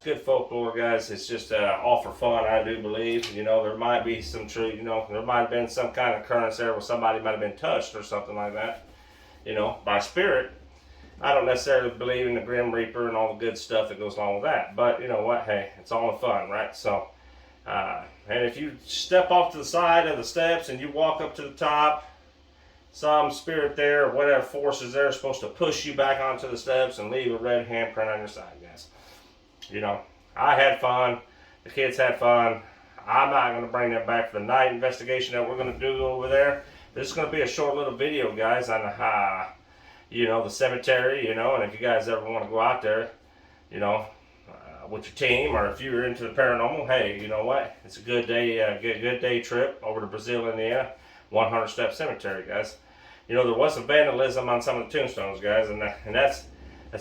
Good folklore, guys. It's just all for fun, I do believe. You know, there might be some truth. You know, there might have been some kind of occurrence there where somebody might have been touched or something like that. You know, by spirit. I don't necessarily believe in the Grim Reaper and all the good stuff that goes along with that. But you know what? Hey, it's all in fun, right? So, and if you step off to the side of the steps and you walk up to the top, some spirit there or whatever force is there is supposed to push you back onto the steps and leave a red handprint on your side, guys. You know, I had fun. The kids had fun. I'm not going to bring them back for the night investigation that we're going to do over there. This is going to be a short little video, guys, on you know, the cemetery, you know, and if you guys ever want to go out there, you know, with your team, or if you're into the paranormal, hey, you know what? It's a good day, good day trip over to Brazil, Indiana, 100 Step Cemetery, guys. You know, there was some vandalism on some of the tombstones, guys, and that's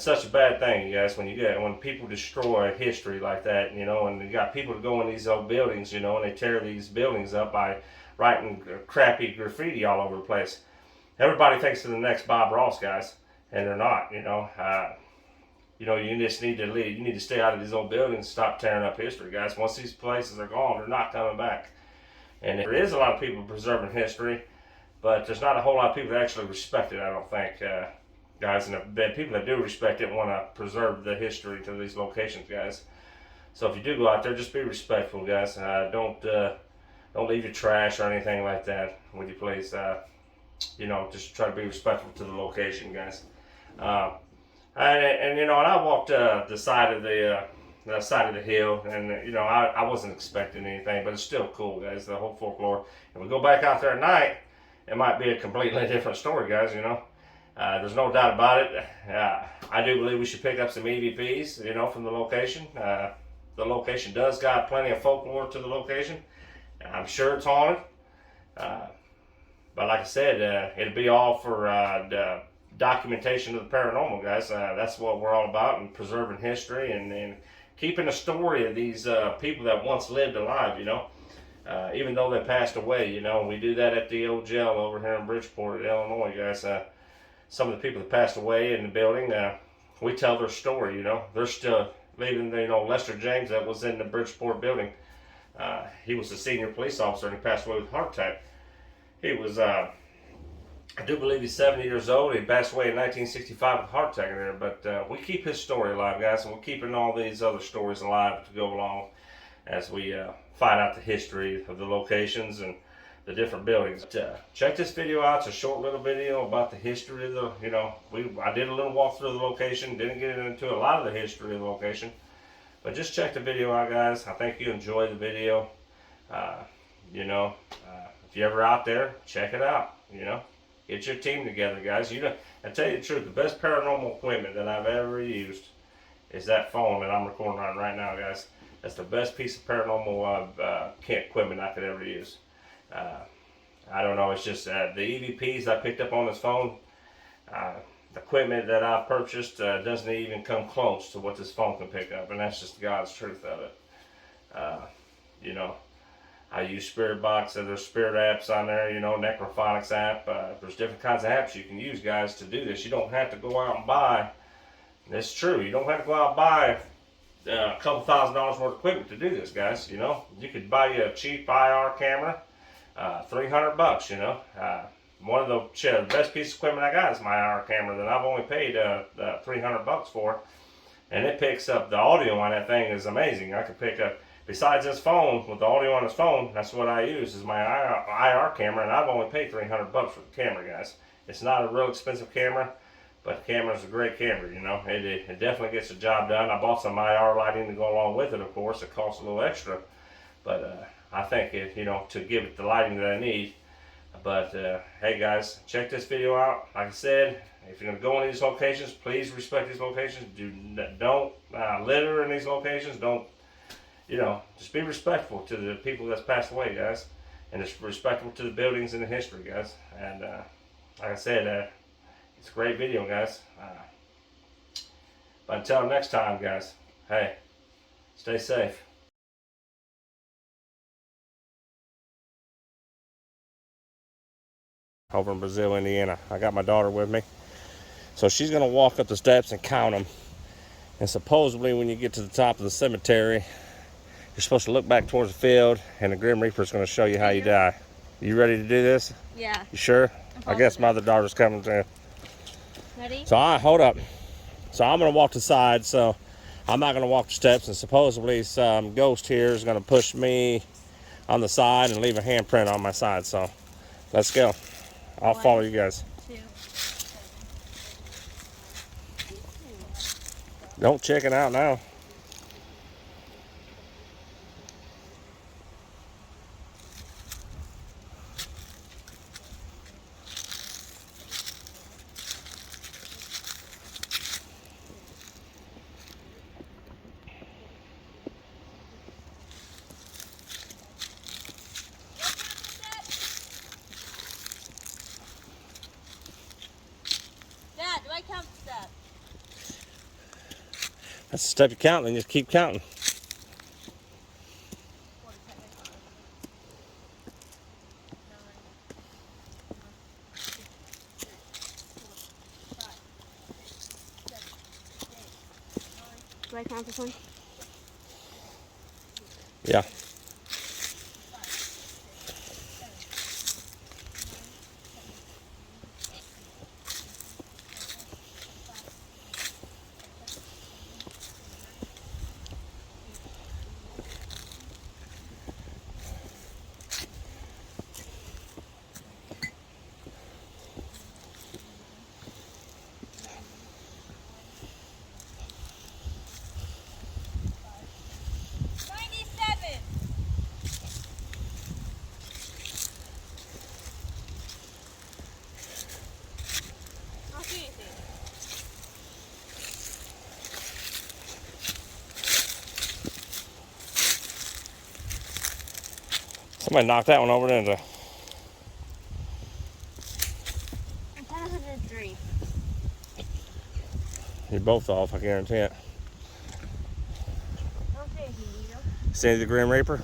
such a bad thing, you guys, when people destroy history like that, you know, and you got people that go in these old buildings, you know, and they tear these buildings up by writing crappy graffiti all over the place. Everybody thinks they're the next Bob Ross, guys, and they're not, you know. You know, you just need to leave. You need to stay out of these old buildings and stop tearing up history, guys. Once these places are gone, they're not coming back. And there is a lot of people preserving history, but there's not a whole lot of people that actually respect it, I don't think, guys. And the people that do respect it want to preserve the history to these locations, guys. So if you do go out there, just be respectful, guys. Don't leave your trash or anything like that, would you please? You know, just try to be respectful to the location, guys. And you know, and I walked the side of the hill, and you know, I wasn't expecting anything, but it's still cool, guys. The whole folklore. If we go back out there at night, it might be a completely different story, guys. You know, there's no doubt about it. I do believe we should pick up some EVPs, you know, from the location. The location does got plenty of folklore to the location. I'm sure it's haunted. But like I said, it'll be all for documentation of the paranormal, guys. That's what we're all about, and preserving history and keeping the story of these people that once lived alive, you know. Even though they passed away, you know. We do that at the old jail over here in Bridgeport, Illinois, guys. Some of the people that passed away in the building, we tell their story, you know. They're still leaving, you know, Lester James that was in the Bridgeport building. He was a senior police officer and he passed away with a heart attack. He was, I do believe he's 70 years old. He passed away in 1965 with a heart attack in there. But we keep his story alive, guys, and we're keeping all these other stories alive to go along as we find out the history of the locations and the different buildings. Check this video out. It's a short little video about the history of the, you know, I did a little walk through the location. Didn't get into a lot of the history of the location. But just check the video out, guys. I think you enjoy the video. You know, if you're ever out there, check it out. You know, get your team together, guys. You know, I tell you the truth, the best paranormal equipment that I've ever used is that phone that I'm recording on right now, guys. That's the best piece of paranormal equipment I could ever use. I don't know. It's just the EVPs I picked up on this phone. The equipment that I purchased doesn't even come close to what this phone can pick up, and that's just God's truth of it. You know, I use Spirit Box, and there's Spirit apps on there, you know, Necrophonics app. There's different kinds of apps you can use, guys, to do this. You don't have to go out and buy, it's true, you don't have to go out and buy a couple $1,000s worth of equipment to do this, guys. You know, you could buy you a cheap IR camera, $300, you know. One of the best piece of equipment I got is my IR camera that I've only paid $300 for, and it picks up the audio on that thing is amazing. I can pick up, besides this phone, with the audio on this phone, that's what I use is my IR camera, and I've only paid $300 for the camera, guys. It's not a real expensive camera, but the camera is a great camera, you know. It definitely gets the job done. I bought some IR lighting to go along with it, of course. It costs a little extra, but I think it, you know, to give it the lighting that I need, But hey guys, check this video out. Like I said, if you're gonna go in these locations, please respect these locations. Don't litter in these locations. Don't, just be respectful to the people that's passed away, guys, and just respectful to the buildings and the history, guys. And like I said, it's a great video, guys. But until next time, guys, hey, stay safe. Over in Brazil, Indiana. I got my daughter with me. So she's going to walk up the steps and count them. And supposedly when you get to the top of the cemetery, you're supposed to look back towards the field and the Grim Reaper is going to show you how you die. You ready to do this? Yeah. You sure? I guess my other daughter's coming too. Ready? So hold up. So I'm going to walk the side, so I'm not going to walk the steps, and supposedly some ghost here is going to push me on the side and leave a handprint on my side. So let's go. I'll follow you guys. 2. Don't check it out now. Dad, do I count the steps? That's the step you count, then just keep counting. Do I count this one? Yeah. Somebody knocked that one over, didn't they? I'm 103. You're both off, I guarantee it. Don't say anything, Vito. See the Grim Reaper?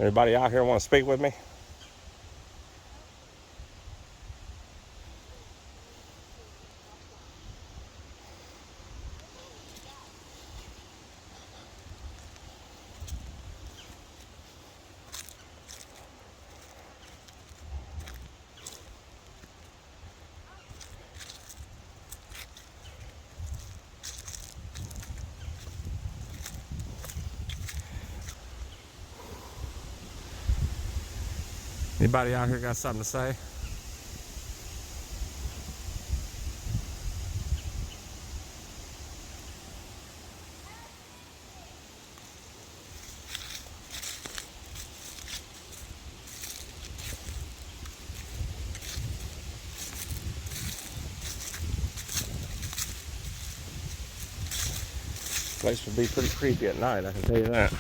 Anybody out here want to speak with me? Anybody out here got something to say? Place would be pretty creepy at night, I can tell you that.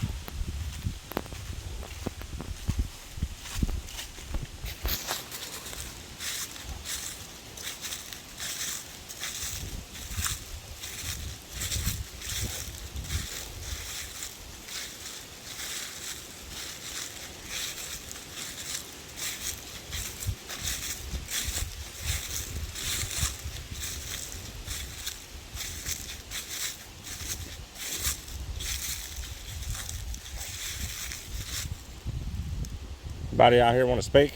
Anybody out here want to speak?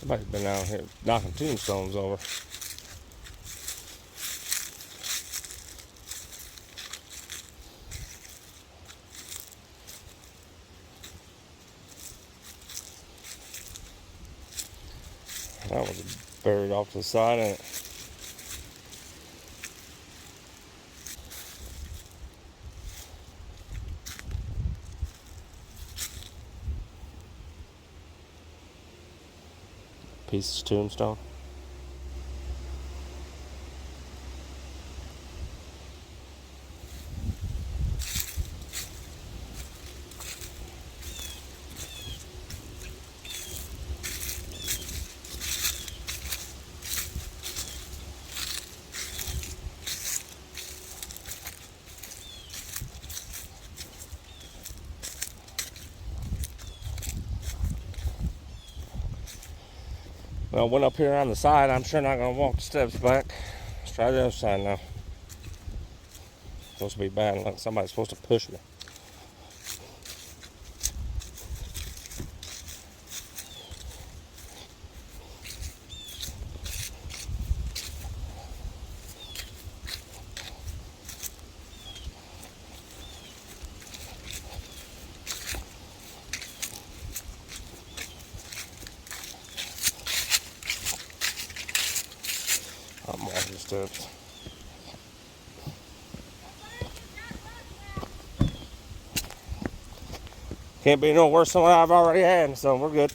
Somebody's been out here knocking tombstones over. That was buried off to the side, ain't it? Piece of tombstone. Well, I went up here on the side. I'm sure not going to walk the steps back. Let's try the other side now. Supposed to be bad luck. Somebody's supposed to push me. I'm walking the steps. Can't be no worse than what I've already had, so we're good.